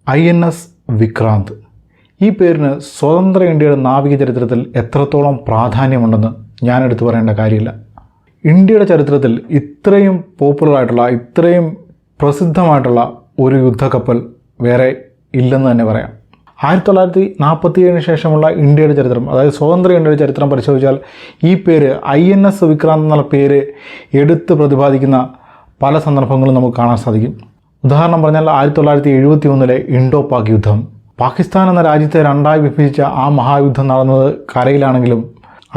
INS Vikrant. ഈ പേരിന് സ്വതന്ത്ര ഇന്ത്യയുടെ നാവിക ചരിത്രത്തിൽ എത്രത്തോളം പ്രാധാന്യമുണ്ടെന്ന് ഞാൻ എടുത്തു പറയേണ്ട കാര്യമില്ല. ഇന്ത്യയുടെ ചരിത്രത്തിൽ ഇത്രയും പോപ്പുലറായിട്ടുള്ള, ഇത്രയും പ്രസിദ്ധമായിട്ടുള്ള ഒരു യുദ്ധക്കപ്പൽ വേറെ ഇല്ലെന്ന് തന്നെ പറയാം. 1947 ശേഷമുള്ള ഇന്ത്യയുടെ ചരിത്രം, അതായത് സ്വതന്ത്ര ഇന്ത്യയുടെ ചരിത്രം പരിശോധിച്ചാൽ ഈ പേര് ഐഎൻഎസ് വിക്രാന്ത് എന്നുള്ള പേര് എടുത്ത് പ്രതിപാദിക്കുന്ന പല സന്ദർഭങ്ങളും നമുക്ക് കാണാൻ സാധിക്കും. ഉദാഹരണം പറഞ്ഞാൽ 1971 ഇൻഡോ പാക് യുദ്ധം. പാകിസ്ഥാൻ എന്ന രാജ്യത്തെ രണ്ടായി വിഭജിച്ച ആ മഹായുദ്ധം നടന്നത് കരയിലാണെങ്കിലും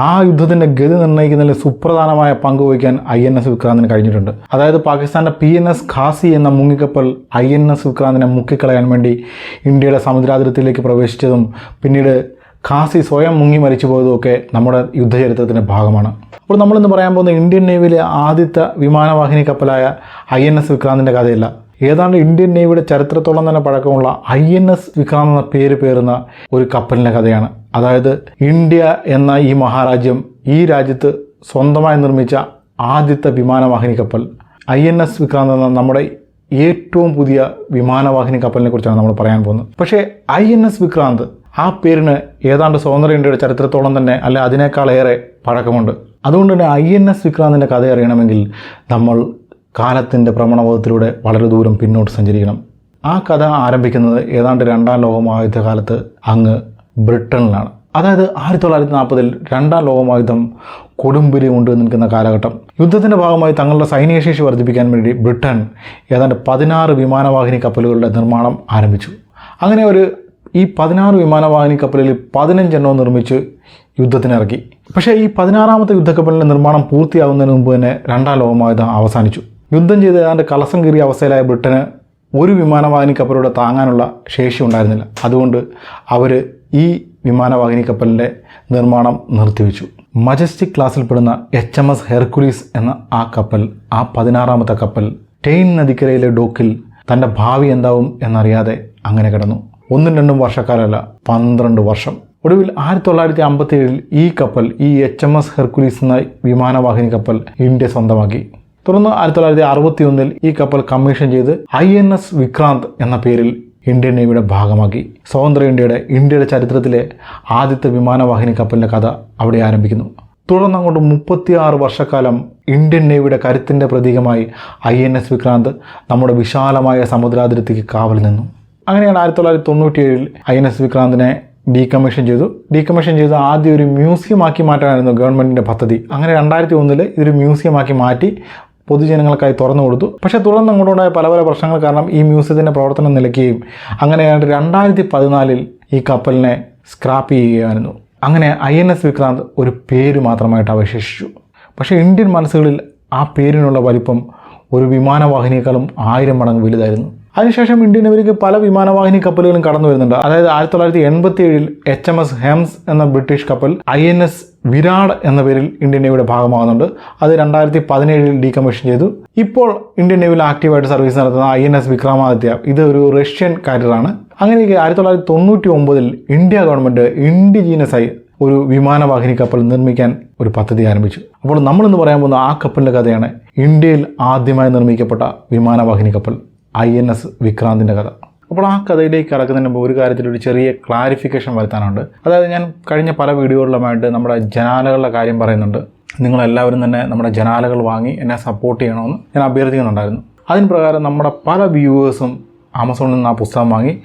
ആ യുദ്ധത്തിൻ്റെ ഗതി നിർണ്ണയിക്കുന്നതിൽ സുപ്രധാനമായ പങ്ക് വഹിക്കാൻ ഐഎൻഎസ് വിക്രാന്തിന് കഴിഞ്ഞിട്ടുണ്ട്. അതായത് പാകിസ്ഥാൻ്റെ PNS ഖാസി എന്ന മുങ്ങിക്കപ്പൽ ഐഎൻഎസ് വിക്രാന്തിനെ മുക്കിക്കളയാൻ വേണ്ടി ഇന്ത്യയുടെ സമുദ്രാതിർത്തിയിലേക്ക് പ്രവേശിച്ചതും പിന്നീട് ഖാസി സ്വയം മുങ്ങി മരിച്ചു പോയതുമൊക്കെ നമ്മുടെ യുദ്ധചരിത്രത്തിൻ്റെ ഭാഗമാണ്. അപ്പോൾ നമ്മളിന്ന് പറയാൻ പോകുന്ന ഇന്ത്യൻ നേവിയിലെ ആദ്യത്തെ വിമാനവാഹിനി കപ്പലായ ഐഎൻഎസ് വിക്രാന്തിൻ്റെ കഥയല്ല. ഏതാണ്ട് ഇന്ത്യൻ നേവിയുടെ ചരിത്രത്തോളം തന്നെ പഴക്കമുള്ള ഐഎൻഎസ് വിക്രാന്ത് എന്ന പേരുന്ന ഒരു കപ്പലിൻ്റെ കഥയാണ്. അതായത് ഇന്ത്യ എന്ന ഈ മഹാരാജ്യം, ഈ രാജ്യത്ത് സ്വന്തമായി നിർമ്മിച്ച ആദ്യത്തെ വിമാനവാഹിനി കപ്പൽ ഐഎൻഎസ് വിക്രാന്ത് എന്ന നമ്മുടെ ഏറ്റവും പുതിയ വിമാനവാഹിനി കപ്പലിനെ കുറിച്ചാണ് നമ്മൾ പറയാൻ പോകുന്നത്. പക്ഷേ ഐഎൻഎസ് വിക്രാന്ത് ആ പേരിന് ഏതാണ്ട് സ്വതന്ത്ര ഇന്ത്യയുടെ ചരിത്രത്തോളം തന്നെ, അല്ലെ അതിനേക്കാളേറെ പഴക്കമുണ്ട്. അതുകൊണ്ട് തന്നെ ഐഎൻഎസ് വിക്രാന്തിൻ്റെ കഥ അറിയണമെങ്കിൽ നമ്മൾ കാലത്തിൻ്റെ ഭ്രമണപഥത്തിലൂടെ വളരെ ദൂരം പിന്നോട്ട് സഞ്ചരിക്കണം. ആ കഥ ആരംഭിക്കുന്നത് ഏതാണ്ട് രണ്ടാം ലോകമഹായുദ്ധകാലത്ത് അങ്ങ് ബ്രിട്ടനിലാണ്. അതായത് 1940 രണ്ടാം ലോകമഹായുദ്ധം കൊടുമ്പിരി കൊണ്ട് നിൽക്കുന്ന കാലഘട്ടം. യുദ്ധത്തിൻ്റെ ഭാഗമായി തങ്ങളുടെ സൈനികശേഷി വർദ്ധിപ്പിക്കാൻ വേണ്ടി ബ്രിട്ടൻ ഏതാണ്ട് 16 വിമാനവാഹിനി കപ്പലുകളുടെ നിർമ്മാണം ആരംഭിച്ചു. അങ്ങനെ ഈ 16 വിമാനവാഹിനി കപ്പലിൽ 15 എണ്ണവും നിർമ്മിച്ച് യുദ്ധത്തിനിറക്കി. പക്ഷേ ഈ 16ാമത്തെ യുദ്ധക്കപ്പലിൻ്റെ നിർമ്മാണം പൂർത്തിയാകുന്നതിന് മുമ്പ് തന്നെ രണ്ടാം ലോകമഹായുദ്ധം അവസാനിച്ചു. യുദ്ധം ചെയ്ത് ഏതാണ്ട് കളസം കീറിയ അവസ്ഥയിലായ ബ്രിട്ടന് ഒരു വിമാനവാഹിനി കപ്പലൂടെ താങ്ങാനുള്ള ശേഷി ഉണ്ടായിരുന്നില്ല. അതുകൊണ്ട് അവർ ഈ വിമാനവാഹിനി കപ്പലിൻ്റെ നിർമ്മാണം നിർത്തിവെച്ചു. മജസ്റ്റിക് ക്ലാസ്സിൽപ്പെടുന്ന HMS ഹെർക്കുലീസ് എന്ന ആ കപ്പൽ, ആ 16ാമത്തെ കപ്പൽ ടെയിൻ നദിക്കരയിലെ ഡോക്കിൽ തൻ്റെ ഭാവി എന്താവും എന്നറിയാതെ അങ്ങനെ കിടന്നു. 1-2 വർഷക്കാലമല്ല, 12 വർഷം. ഒടുവിൽ 1957 ഈ കപ്പൽ, ഈ HMS ഹെർക്കുലീസ് എന്ന വിമാനവാഹിനി കപ്പൽ ഇന്ത്യ സ്വന്തമാക്കി. തുടർന്ന് 1961 ഈ കപ്പൽ കമ്മീഷൻ ചെയ്ത് ഐഎൻഎസ് വിക്രാന്ത് എന്ന പേരിൽ ഇന്ത്യൻ നേവിയുടെ ഭാഗമാക്കി. സ്വതന്ത്ര ഇന്ത്യയുടെ ചരിത്രത്തിലെ ആദ്യത്തെ വിമാനവാഹിനി കപ്പലിൻ്റെ കഥ അവിടെ ആരംഭിക്കുന്നു. തുടർന്ന് അങ്ങോട്ട് 36 വർഷക്കാലം ഇന്ത്യൻ നേവിയുടെ കരുത്തിൻ്റെ പ്രതീകമായി ഐഎൻഎസ് വിക്രാന്ത് നമ്മുടെ വിശാലമായ സമുദ്രാതിർത്തിക്ക് കാവൽ നിന്നു. അങ്ങനെയാണ് 1997 ഐഎൻഎസ് വിക്രാന്തിനെ ഡീകമ്മീഷൻ ചെയ്ത് ആദ്യം ഒരു മ്യൂസിയം ആക്കി മാറ്റാനായിരുന്നു ഗവൺമെൻറ്റിൻ്റെ പദ്ധതി. അങ്ങനെ 2001 ഇതൊരു മ്യൂസിയം ആക്കി മാറ്റി പൊതുജനങ്ങൾക്കായി തുറന്നു കൊടുത്തു. പക്ഷേ തുടർന്ന് അങ്ങോട്ടുണ്ടായ പല പ്രശ്നങ്ങൾ കാരണം ഈ മ്യൂസിയത്തിൻ്റെ പ്രവർത്തനം നിലയ്ക്കുകയും അങ്ങനെയാണ്ട് 2014 ഈ കപ്പലിനെ സ്ക്രാപ്പ് ചെയ്യുകയായിരുന്നു. അങ്ങനെ ഐഎൻഎസ് വിക്രാന്ത് ഒരു പേര് മാത്രമായിട്ട് അവശേഷിച്ചു. പക്ഷേ ഇന്ത്യൻ മനസ്സുകളിൽ ആ പേരിനുള്ള വലിപ്പം ഒരു വിമാനവാഹിനിയേക്കാളും 1000 മടങ്ങ് വലുതായിരുന്നു. അതിനുശേഷം ഇന്ത്യൻ നേവിയിലേക്ക് പല വിമാനവാഹിനി കപ്പലുകളും കടന്നു വരുന്നുണ്ട്. അതായത് 1987 HMS ഹെംസ് എന്ന ബ്രിട്ടീഷ് കപ്പൽ ഐഎൻഎസ് വിരാട് എന്ന പേരിൽ ഇന്ത്യൻ നേവിയുടെ ഭാഗമാകുന്നുണ്ട്. അത് 2017 ഡീകമ്മീഷൻ ചെയ്തു. ഇപ്പോൾ ഇന്ത്യൻ നേവിയിൽ ആക്റ്റീവായിട്ട് സർവീസ് നടത്തുന്ന ഐഎൻഎസ് വിക്രമാദിത്യ, ഇത് ഒരു റഷ്യൻ കാരിയറാണ്. അങ്ങനെയൊക്കെ 1999 ഇന്ത്യ ഗവൺമെൻറ് ഇൻഡിജീനസായി ഒരു വിമാനവാഹിനി കപ്പൽ നിർമ്മിക്കാൻ ഒരു പദ്ധതി ആരംഭിച്ചു. അപ്പോൾ നമ്മളിന്ന് പറയാൻ പോകുന്ന ആ കപ്പലിൻ്റെ കഥയാണ് ഇന്ത്യയിൽ ആദ്യമായി നിർമ്മിക്കപ്പെട്ട വിമാനവാഹിനി കപ്പൽ ഐഎൻഎസ് വിക്രാന്തിൻ്റെ കഥ. അപ്പോൾ ആ കഥയിലേക്ക് കടക്കുന്നതിന് മുമ്പ് ഒരു കാര്യത്തിലൊരു ചെറിയ ക്ലാരിഫിക്കേഷൻ വരുത്താനുണ്ട്. അതായത് ഞാൻ കഴിഞ്ഞ പല വീഡിയോകളിലുമായിട്ട് നമ്മുടെ ജനാലകളുടെ കാര്യം പറയുന്നുണ്ട്. നിങ്ങളെല്ലാവരും തന്നെ നമ്മുടെ ജനാലകൾ വാങ്ങി എന്നെ സപ്പോർട്ട് ചെയ്യണമെന്ന് ഞാൻ അഭ്യർത്ഥിക്കുന്നുണ്ടായിരുന്നു. അതിന് പ്രകാരം നമ്മുടെ പല വ്യൂവേഴ്സും ആമസോണിൽ നിന്ന് ആ പുസ്തകം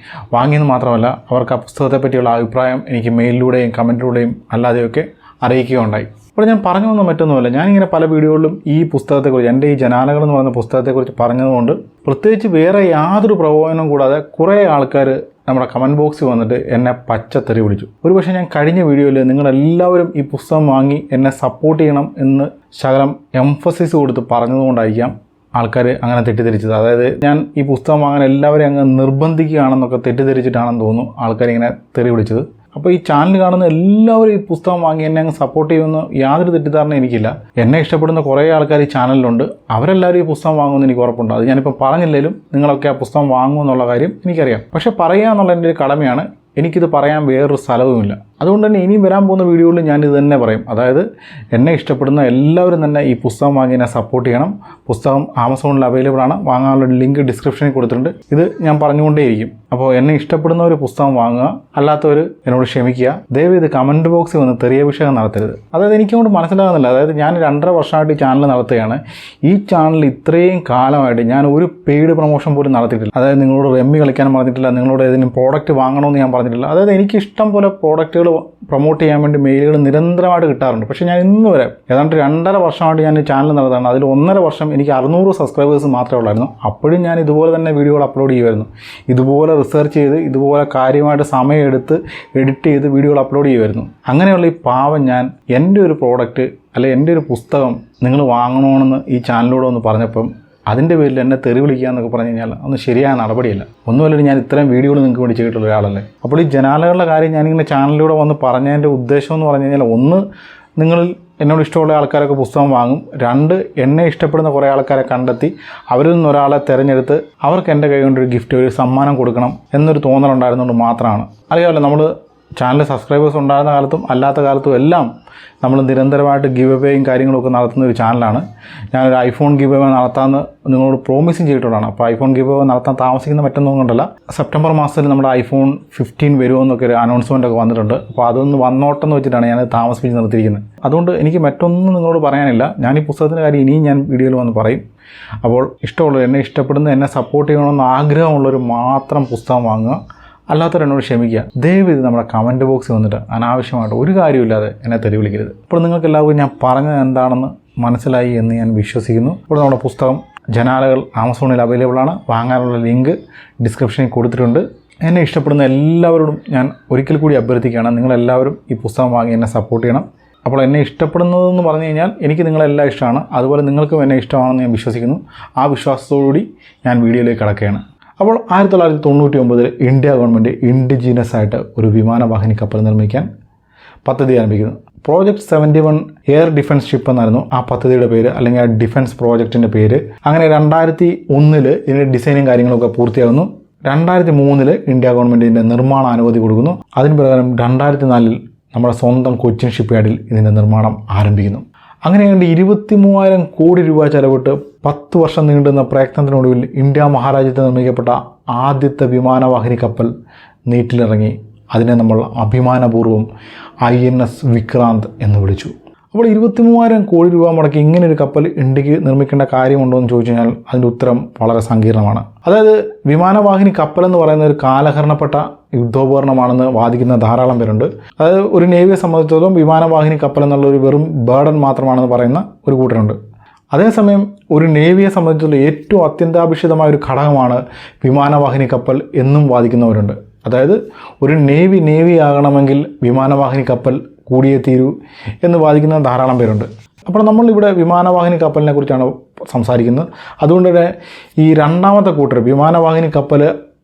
വാങ്ങിയെന്ന് മാത്രമല്ല, അവർക്ക് ആ പുസ്തകത്തെ പറ്റിയുള്ള അഭിപ്രായം എനിക്ക് മെയിലിലൂടെയും കമൻറ്റിലൂടെയും അല്ലാതെയൊക്കെ അറിയിക്കുകയുണ്ടായി. അപ്പോൾ ഞാൻ പറഞ്ഞു വന്ന മറ്റൊന്നുമല്ല, ഞാനിങ്ങനെ പല വീഡിയോകളിലും ഈ പുസ്തകത്തെക്കുറിച്ച്, എൻ്റെ ഈ ജനാലകൾ എന്ന് പറയുന്ന പുസ്തകത്തെക്കുറിച്ച് പറഞ്ഞതുകൊണ്ട് പ്രത്യേകിച്ച് വേറെ യാതൊരു പ്രബോധനവും കൂടാതെ കുറേ ആൾക്കാർ നമ്മുടെ കമൻറ്റ് ബോക്സിൽ വന്നിട്ട് എന്നെ പച്ചത്തെറി വിളിച്ചു. ഒരുപക്ഷെ ഞാൻ കഴിഞ്ഞ വീഡിയോയിൽ നിങ്ങളെല്ലാവരും ഈ പുസ്തകം വാങ്ങി എന്നെ സപ്പോർട്ട് ചെയ്യണം എന്ന് ശകലം എംഫസിസ് കൊടുത്ത് പറഞ്ഞതുകൊണ്ടായിരിക്കാം ആൾക്കാർ അങ്ങനെ തെറ്റിദ്ധരിച്ചത്. അതായത് ഞാൻ ഈ പുസ്തകം വാങ്ങാൻ എല്ലാവരെയും അങ്ങ് നിർബന്ധിക്കുകയാണെന്നൊക്കെ തെറ്റിദ്ധരിച്ചിട്ടാണെന്ന് തോന്നുന്നു ആൾക്കാരിങ്ങനെ തെറി വിളിച്ചത്. അപ്പോൾ ഈ ചാനൽ കാണുന്ന എല്ലാവരും ഈ പുസ്തകം വാങ്ങി എന്നെ അങ്ങ് സപ്പോർട്ട് ചെയ്യുമെന്ന് യാതൊരു തെറ്റിദ്ധാരണ എനിക്കില്ല. എന്നെ ഇഷ്ടപ്പെടുന്ന കുറേ ആൾക്കാർ ഈ ചാനലിലുണ്ട്. അവരെല്ലാവരും ഈ പുസ്തകം വാങ്ങുമെന്ന് എനിക്ക് ഉറപ്പുണ്ട്. അത് ഞാനിപ്പോൾ പറഞ്ഞില്ലെങ്കിലും നിങ്ങളൊക്കെ ആ പുസ്തകം വാങ്ങുമെന്നുള്ള കാര്യം എനിക്കറിയാം. പക്ഷേ പറയുക എന്നുള്ള എൻ്റെ ഒരു കടമയാണ്. എനിക്കിത് പറയാൻ വേറൊരു സ്ഥലവുമില്ല. അതുകൊണ്ട് തന്നെ ഇനിയും വരാൻ പോകുന്ന വീഡിയോകളിൽ ഞാൻ ഇത് തന്നെ പറയും. അതായത് എന്നെ ഇഷ്ടപ്പെടുന്ന എല്ലാവരും തന്നെ ഈ പുസ്തകം വാങ്ങി എന്നെ സപ്പോർട്ട് ചെയ്യണം. പുസ്തകം ആമസോണിൽ അവൈലബിൾ ആണ്. വാങ്ങാനുള്ള ലിങ്ക് ഡിസ്ക്രിപ്ഷനിൽ കൊടുത്തിട്ടുണ്ട്. ഇത് ഞാൻ പറഞ്ഞുകൊണ്ടേയിരിക്കും. അപ്പോൾ എന്നെ ഇഷ്ടപ്പെടുന്ന ഒരു പുസ്തകം വാങ്ങുക, അല്ലാത്തവർ എന്നോട് ക്ഷമിക്കുക. ദയവ് ഇത് കമൻറ്റ് ബോക്സിൽ വന്ന് തെറിയഭിഷേകം നടത്തരുത്. അതായത് എനിക്കങ്ങോട്ട് മനസ്സിലാകുന്നില്ല. അതായത് ഞാൻ 2.5 വർഷമായിട്ട് ഈ ചാനൽ നടത്തുകയാണ്. ഈ ചാനൽ ഇത്രയും കാലമായിട്ട് ഞാൻ ഒരു പെയ്ഡ് പ്രൊമോഷൻ പോലും നടത്തിയിട്ടില്ല. അതായത് നിങ്ങളോട് റമ്മി കളിക്കാനും പറഞ്ഞിട്ടില്ല, നിങ്ങളോട് ഏതെങ്കിലും പ്രോഡക്റ്റ് വാങ്ങണമെന്ന് ഞാൻ പറഞ്ഞിട്ടില്ല. അതായത് എനിക്ക് ഇഷ്ടം പോലെ പ്രോഡക്റ്റുകൾ പ്രൊമോട്ട് ചെയ്യാൻ വേണ്ടി മെയിലുകൾ നിരന്തരമായിട്ട് കിട്ടാറുണ്ട്. പക്ഷേ ഞാൻ ഇന്ന് വരെ ഏതാണ്ട് 2.5 വർഷമായിട്ട് ഞാൻ ഈ ചാനൽ നടത്തുകയാണ്. അതിൽ 1.5 വർഷം എനിക്ക് 600 സബ്സ്ക്രൈബേഴ്സ് മാത്രമേ ഉള്ളായിരുന്നു. അപ്പോഴും ഞാൻ ഇതുപോലെ തന്നെ വീഡിയോകൾ അപ്ലോഡ് ചെയ്യുമായിരുന്നു. ഇതുപോലെ റിസർച്ച് ചെയ്ത്, ഇതുപോലെ കാര്യമായിട്ട് സമയമെടുത്ത് എഡിറ്റ് ചെയ്ത് വീഡിയോകൾ അപ്ലോഡ് ചെയ്യുമായിരുന്നു. അങ്ങനെയുള്ള ഈ പാവം ഞാൻ എൻ്റെ ഒരു പ്രോഡക്റ്റ് അല്ലെങ്കിൽ എൻ്റെ ഒരു പുസ്തകം നിങ്ങൾ വാങ്ങണമെന്ന് ഈ ചാനലിലൂടെ ഒന്ന് പറഞ്ഞപ്പം അതിൻ്റെ പേരിൽ എന്നെ തെറി വിളിക്കുക എന്നൊക്കെ പറഞ്ഞു കഴിഞ്ഞാൽ അതൊന്നും ശരിയായ നടപടിയല്ല. ഒന്നുമല്ല, ഞാൻ ഇത്രയും വീഡിയോകൾ നിങ്ങൾക്ക് വേണ്ടി ചെയ്തിട്ടുള്ള ഒരാളല്ലേ. അപ്പോൾ ഈ ജനാലകളുടെ കാര്യം ഞാനിങ്ങനെ ചാനലിലൂടെ വന്ന് പറഞ്ഞതിൻ്റെ ഉദ്ദേശം എന്ന് പറഞ്ഞു കഴിഞ്ഞാൽ, ഒന്ന്, നിങ്ങളിൽ എന്നോട് ഇഷ്ടമുള്ള ആൾക്കാരൊക്കെ പുസ്തകം വാങ്ങും. 2, എന്നെ ഇഷ്ടപ്പെടുന്ന കുറേ ആൾക്കാരെ കണ്ടെത്തി അവരിൽ നിന്ന് ഒരാളെ തിരഞ്ഞെടുത്ത് അവർക്ക് എൻ്റെ കൈ കൊണ്ടൊരു ഗിഫ്റ്റ്, ഒരു സമ്മാനം കൊടുക്കണം എന്നൊരു തോന്നലുണ്ടായിരുന്നുകൊണ്ട് മാത്രമാണ്. അറിയാമല്ലോ, നമ്മൾ ചാനൽ സബ്സ്ക്രൈബേഴ്സ് ഉണ്ടായിരുന്ന കാലത്തും അല്ലാത്ത കാലത്തും എല്ലാം നമ്മൾ നിരന്തരമായിട്ട് ഗിവ് അവേയും കാര്യങ്ങളൊക്കെ നടത്തുന്ന ഒരു ചാനലാണ്. ഞാനൊരു ഐഫോൺ ഗിവ് അവേ നടത്താമെന്ന് നിങ്ങളോട് പ്രോമിസും ചെയ്തിട്ടുള്ളതാണ്. അപ്പോൾ ഐഫോൺ ഗിവ് അവേ നടത്താൻ താമസിക്കുന്ന മറ്റൊന്നും കൊണ്ടല്ല, സെപ്റ്റംബർ മാസത്തിൽ നമ്മുടെ ഐഫോൺ 15 വരുമെന്നൊക്കെ ഒരു അനൗൺസ്മെൻ്റ് ഒക്കെ വന്നിട്ടുണ്ട്. അപ്പോൾ അതൊന്ന് വന്നോട്ടെന്ന് വെച്ചിട്ടാണ് ഞാൻ താമസിപ്പിച്ച് നിർത്തിയിരിക്കുന്നത്. അതുകൊണ്ട് എനിക്ക് മറ്റൊന്നും നിങ്ങളോട് പറയാനില്ല. ഞാൻ ഈ പുസ്തകത്തിൻ്റെ കാര്യം ഇനിയും ഞാൻ വീഡിയോയിൽ വന്ന് പറയും. അപ്പോൾ ഇഷ്ടമുള്ളവർ, എന്നെ ഇഷ്ടപ്പെടുന്ന, എന്നെ സപ്പോർട്ട് ചെയ്യണമെന്ന് ആഗ്രഹമുള്ളവർ മാത്രം പുസ്തകം വാങ്ങുക, അല്ലാത്തവർ എന്നോട് ക്ഷമിക്കുക. ദയവ് ഇത് നമ്മുടെ കമൻറ്റ് ബോക്സിൽ വന്നിട്ട് അനാവശ്യമായിട്ട് ഒരു കാര്യമില്ലാതെ എന്നെ തെറി വിളിക്കരുത്. അപ്പോൾ നിങ്ങൾക്ക് എല്ലാവർക്കും ഞാൻ പറഞ്ഞത് എന്താണെന്ന് മനസ്സിലായി എന്ന് ഞാൻ വിശ്വസിക്കുന്നു. ഇപ്പോൾ നമ്മുടെ പുസ്തകം ജനാലകൾ ആമസോണിൽ അവൈലബിൾ ആണ്. വാങ്ങാനുള്ള ലിങ്ക് ഡിസ്ക്രിപ്ഷനിൽ കൊടുത്തിട്ടുണ്ട്. എന്നെ ഇഷ്ടപ്പെടുന്ന എല്ലാവരോടും ഞാൻ ഒരിക്കൽ കൂടി അഭ്യർത്ഥിക്കുകയാണ്, നിങ്ങളെല്ലാവരും ഈ പുസ്തകം വാങ്ങി എന്നെ സപ്പോർട്ട് ചെയ്യണം. അപ്പോൾ എന്നെ ഇഷ്ടപ്പെടുന്നതെന്ന് പറഞ്ഞു കഴിഞ്ഞാൽ എനിക്ക് നിങ്ങളെല്ലാം ഇഷ്ടമാണ്. അതുപോലെ നിങ്ങൾക്കും എന്നെ ഇഷ്ടമാണെന്ന് ഞാൻ വിശ്വസിക്കുന്നു. ആ വിശ്വാസത്തോടുകൂടി ഞാൻ വീഡിയോയിലേക്ക് കടക്കുകയാണ്. അപ്പോൾ 1999 ഇന്ത്യ ഗവൺമെൻറ് ഇൻഡിജീനസ് ആയിട്ട് ഒരു വിമാനവാഹിനി കപ്പൽ നിർമ്മിക്കാൻ പദ്ധതി ആരംഭിക്കുന്നു. പ്രോജക്റ്റ് 71 എയർ ഡിഫൻസ് ഷിപ്പ് എന്നായിരുന്നു ആ പദ്ധതിയുടെ പേര്, അല്ലെങ്കിൽ ആ ഡിഫൻസ് പ്രോജക്റ്റിൻ്റെ പേര്. അങ്ങനെ 2001 ഇതിൻ്റെ ഡിസൈനും കാര്യങ്ങളൊക്കെ പൂർത്തിയാകുന്നു. 2003 ഇന്ത്യ ഗവൺമെൻറ് ഇതിൻ്റെ നിർമ്മാണ അനുമതി കൊടുക്കുന്നു. അതിന് പ്രകാരം 2004 നമ്മുടെ സ്വന്തം കൊച്ചിൻ ഷിപ്പ് യാർഡിൽ ഇതിൻ്റെ നിർമ്മാണം ആരംഭിക്കുന്നു. അങ്ങനെയാണ്ട് 23,000 കോടി രൂപ ചെലവിട്ട് 10 വർഷം നീണ്ടുന്ന പ്രയത്നത്തിനൊടുവിൽ ഇന്ത്യ മഹാരാജ്യത്ത് നിർമ്മിക്കപ്പെട്ട ആദ്യത്തെ വിമാനവാഹിനി കപ്പൽ നീറ്റിലിറങ്ങി. അതിനെ നമ്മൾ അഭിമാനപൂർവ്വം ഐഎൻഎസ് വിക്രാന്ത് എന്ന് വിളിച്ചു. അപ്പോൾ 23,000 കോടി രൂപ മുടക്കി ഇങ്ങനൊരു കപ്പൽ ഇന്ത്യക്ക് നിർമ്മിക്കേണ്ട കാര്യമുണ്ടോ എന്ന് ചോദിച്ചു കഴിഞ്ഞാൽ അതിൻ്റെ ഉത്തരം വളരെ സങ്കീർണമാണ്. അതായത് വിമാനവാഹിനി കപ്പൽ എന്ന് പറയുന്ന ഒരു കാലഹരണപ്പെട്ട യുദ്ധോപകരണമാണെന്ന് വാദിക്കുന്ന ധാരാളം പേരുണ്ട്. അതായത് ഒരു നേവിയെ സംബന്ധിച്ചിടത്തോളം വിമാനവാഹിനി കപ്പൽ എന്നുള്ളൊരു വെറും ബേർഡൻ മാത്രമാണെന്ന് പറയുന്ന ഒരു കൂട്ടരുണ്ട്. അതേസമയം ഒരു നേവിയെ സംബന്ധിച്ചിടത്തോളം ഏറ്റവും അത്യന്താപേക്ഷിതമായ ഒരു ഘടകമാണ് വിമാനവാഹിനി കപ്പൽ എന്നും വാദിക്കുന്നവരുണ്ട്. അതായത് ഒരു നേവി ആകണമെങ്കിൽ വിമാനവാഹിനി കപ്പൽ കൂടിയേ തീരൂ എന്ന് വാദിക്കുന്ന ധാരാളം പേരുണ്ട്. അപ്പോൾ നമ്മളിവിടെ വിമാനവാഹിനി കപ്പലിനെ കുറിച്ചാണ് സംസാരിക്കുന്നത്. അതുകൊണ്ട് തന്നെ ഈ രണ്ടാമത്തെ കൂട്ടർ, വിമാനവാഹിനി കപ്പൽ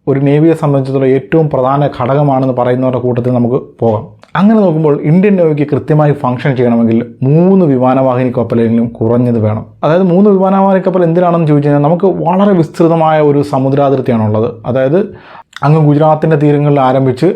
ഒരു നേവിയെ സംബന്ധിച്ചിടത്തോളം ഏറ്റവും പ്രധാന ഘടകമാണെന്ന് പറയുന്നവരുടെ കൂട്ടത്തിൽ നമുക്ക് പോകാം. അങ്ങനെ നോക്കുമ്പോൾ ഇന്ത്യൻ നേവിക്ക് കൃത്യമായി ഫംഗ്ഷൻ ചെയ്യണമെങ്കിൽ 3 വിമാനവാഹിനി കപ്പലെങ്കിലും കുറഞ്ഞത് വേണം. അതായത് 3 വിമാനവാഹിനി കപ്പൽ എന്തിനാണെന്ന് ചോദിച്ചു കഴിഞ്ഞാൽ, നമുക്ക് വളരെ വിസ്തൃതമായ ഒരു സമുദ്രാതിർത്തിയാണുള്ളത്. അതായത് അങ്ങ് ഗുജറാത്തിൻ്റെ തീരങ്ങളിൽ ആരംഭിച്ച്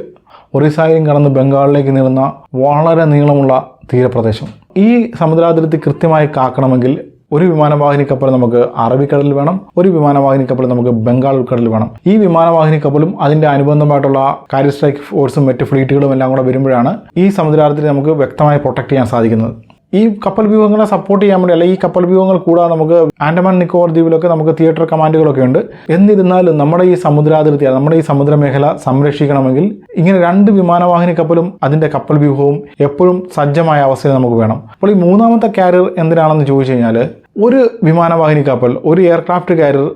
ഒറീസയും കടന്ന് ബംഗാളിലേക്ക് നീളുന്ന വളരെ നീളമുള്ള തീരപ്രദേശം. ഈ സമുദ്രാതിർത്തി കൃത്യമായി കാക്കണമെങ്കിൽ ഒരു വിമാനവാഹിനി കപ്പൽ നമുക്ക് അറബിക്കടലിൽ വേണം, ഒരു വിമാനവാഹിനി കപ്പൽ നമുക്ക് ബംഗാൾ ഉൾക്കടലിൽ വേണം. ഈ വിമാനവാഹിനി കപ്പലും അതിൻ്റെ അനുബന്ധമായിട്ടുള്ള കാരിയർ സ്ട്രൈക്ക് ഫോഴ്സും മറ്റ് ഫ്ലീറ്റുകളും എല്ലാം കൂടെ വരുമ്പോഴാണ് ഈ സമുദ്രാതിർത്തി നമുക്ക് വ്യക്തമായി പ്രൊട്ടക്ട് ചെയ്യാൻ സാധിക്കുന്നത്. ഈ കപ്പൽ വ്യൂഹങ്ങളെ സപ്പോർട്ട് ചെയ്യാൻ വേണ്ടി, അല്ലെങ്കിൽ ഈ കപ്പൽ വ്യൂഹങ്ങൾ കൂടാതെ നമുക്ക് ആൻഡമാൻ നിക്കോബാർ ദ്വീപിലൊക്കെ നമുക്ക് തിയേറ്റർ കമാൻഡുകളൊക്കെ ഉണ്ട്. എന്നിരുന്നാലും നമ്മുടെ ഈ സമുദ്രാതിർത്തി, നമ്മുടെ ഈ സമുദ്രമേഖല സംരക്ഷിക്കണമെങ്കിൽ ഇങ്ങനെ 2 വിമാനവാഹിനി കപ്പലും അതിൻ്റെ കപ്പൽ വ്യൂഹവും എപ്പോഴും സജ്ജമായ അവസ്ഥയിൽ നമുക്ക് വേണം. അപ്പോൾ ഈ മൂന്നാമത്തെ കാരിയർ എന്തിനാണെന്ന് ചോദിച്ചു കഴിഞ്ഞാൽ, ഒരു വിമാനവാഹിനി കപ്പൽ, ഒരു എയർക്രാഫ്റ്റ് കാരിയർ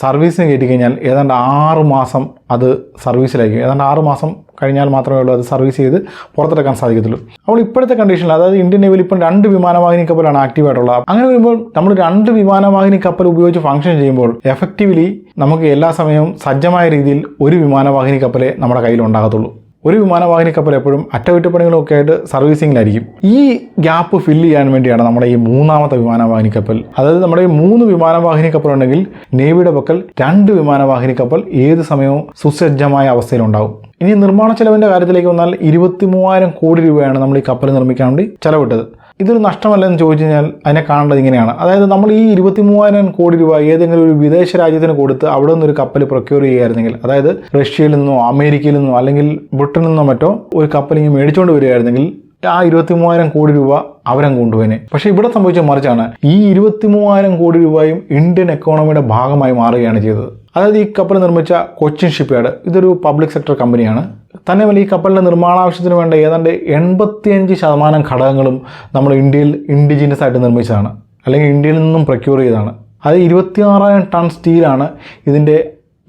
സർവീസിന് കയറ്റി കഴിഞ്ഞാൽ ഏതാണ്ട് 6 മാസം അത് സർവീസിലായിരിക്കും. ഏതാണ്ട് 6 മാസം കഴിഞ്ഞാൽ മാത്രമേ ഉള്ളൂ അത് സർവീസ് ചെയ്ത് പുറത്തെടുക്കാൻ സാധിക്കത്തുള്ളൂ. അപ്പോൾ ഇപ്പോഴത്തെ കണ്ടീഷനിൽ, അതായത് ഇന്ത്യൻ നേവിയിൽ ഇപ്പം 2 വിമാനവാഹിനി കപ്പലാണ് ആക്റ്റീവായിട്ടുള്ളത്. അങ്ങനെ വരുമ്പോൾ നമ്മൾ 2 വിമാനവാഹിനി കപ്പൽ ഉപയോഗിച്ച് ഫംഗ്ഷൻ ചെയ്യുമ്പോൾ എഫക്റ്റീവ്ലി നമുക്ക് എല്ലാ സമയവും സജ്ജമായ രീതിയിൽ ഒരു വിമാനവാഹിനി കപ്പലേ നമ്മുടെ കയ്യിൽ ഉണ്ടാകത്തുള്ളൂ. ഒരു വിമാനവാഹിനി കപ്പൽ എപ്പോഴും അറ്റകുറ്റപ്പണികളൊക്കെ ആയിട്ട് സർവീസിങ്ങിലായിരിക്കും. ഈ ഗ്യാപ്പ് ഫില്ല് ചെയ്യാൻ വേണ്ടിയാണ് നമ്മുടെ ഈ മൂന്നാമത്തെ വിമാനവാഹിനി കപ്പൽ. അതായത് നമ്മുടെ ഈ 3 വിമാനവാഹിനി കപ്പൽ ഉണ്ടെങ്കിൽ നേവിയുടെ പക്കൽ 2 വിമാനവാഹിനി കപ്പൽ ഏത് സമയവും സുസജ്ജമായ അവസ്ഥയിലുണ്ടാകും. ഇനി നിർമ്മാണ ചെലവിൻ്റെ കാര്യത്തിലേക്ക് വന്നാൽ 23,000 കോടി രൂപയാണ് നമ്മൾ ഈ കപ്പൽ നിർമ്മിക്കാൻ വേണ്ടി ചെലവിട്ടത്. ഇതൊരു നഷ്ടമല്ലെന്ന് ചോദിച്ചു കഴിഞ്ഞാൽ അതിനെ കാണേണ്ടത് ഇങ്ങനെയാണ്. അതായത് നമ്മൾ ഈ 23,000 കോടി രൂപ ഏതെങ്കിലും ഒരു വിദേശ രാജ്യത്തിന് കൊടുത്ത് അവിടെ നിന്നൊരു കപ്പൽ പ്രൊക്യൂർ ചെയ്യുകയായിരുന്നെങ്കിൽ, അതായത് റഷ്യയിൽ നിന്നോ അമേരിക്കയിൽ നിന്നോ അല്ലെങ്കിൽ ബ്രിട്ടനിൽ നിന്നോ മറ്റോ ഒരു കപ്പൽ ഇങ്ങനെ മേടിച്ചുകൊണ്ട് വരികയായിരുന്നെങ്കിൽ ആ 23,000 കോടി രൂപ അവരങ്ങ് കൊണ്ടുപോയിനെ. പക്ഷേ ഇവിടെ സംഭവിച്ച മറിച്ചാണ്. ഈ 23,000 കോടി രൂപയും ഇന്ത്യൻ എക്കോണമിയുടെ ഭാഗമായി മാറുകയാണ് ചെയ്തത്. അതായത് ഈ കപ്പൽ നിർമ്മിച്ച കൊച്ചിൻ ഷിപ്പ്യാർഡ് ഇതൊരു പബ്ലിക് സെക്ടർ കമ്പനിയാണ്. തന്നെയുമല്ല ഈ കപ്പലിൻ്റെ നിർമ്മാണാവശ്യത്തിന് വേണ്ട ഏതാണ്ട് 85% ഘടകങ്ങളും നമ്മൾ ഇന്ത്യയിൽ ഇൻഡിജിനസ് ആയിട്ട് നിർമ്മിച്ചതാണ്, അല്ലെങ്കിൽ ഇന്ത്യയിൽ നിന്നും പ്രൊക്യൂർ ചെയ്തതാണ്. അത് 26,000 ടൺ സ്റ്റീലാണ് ഇതിൻ്റെ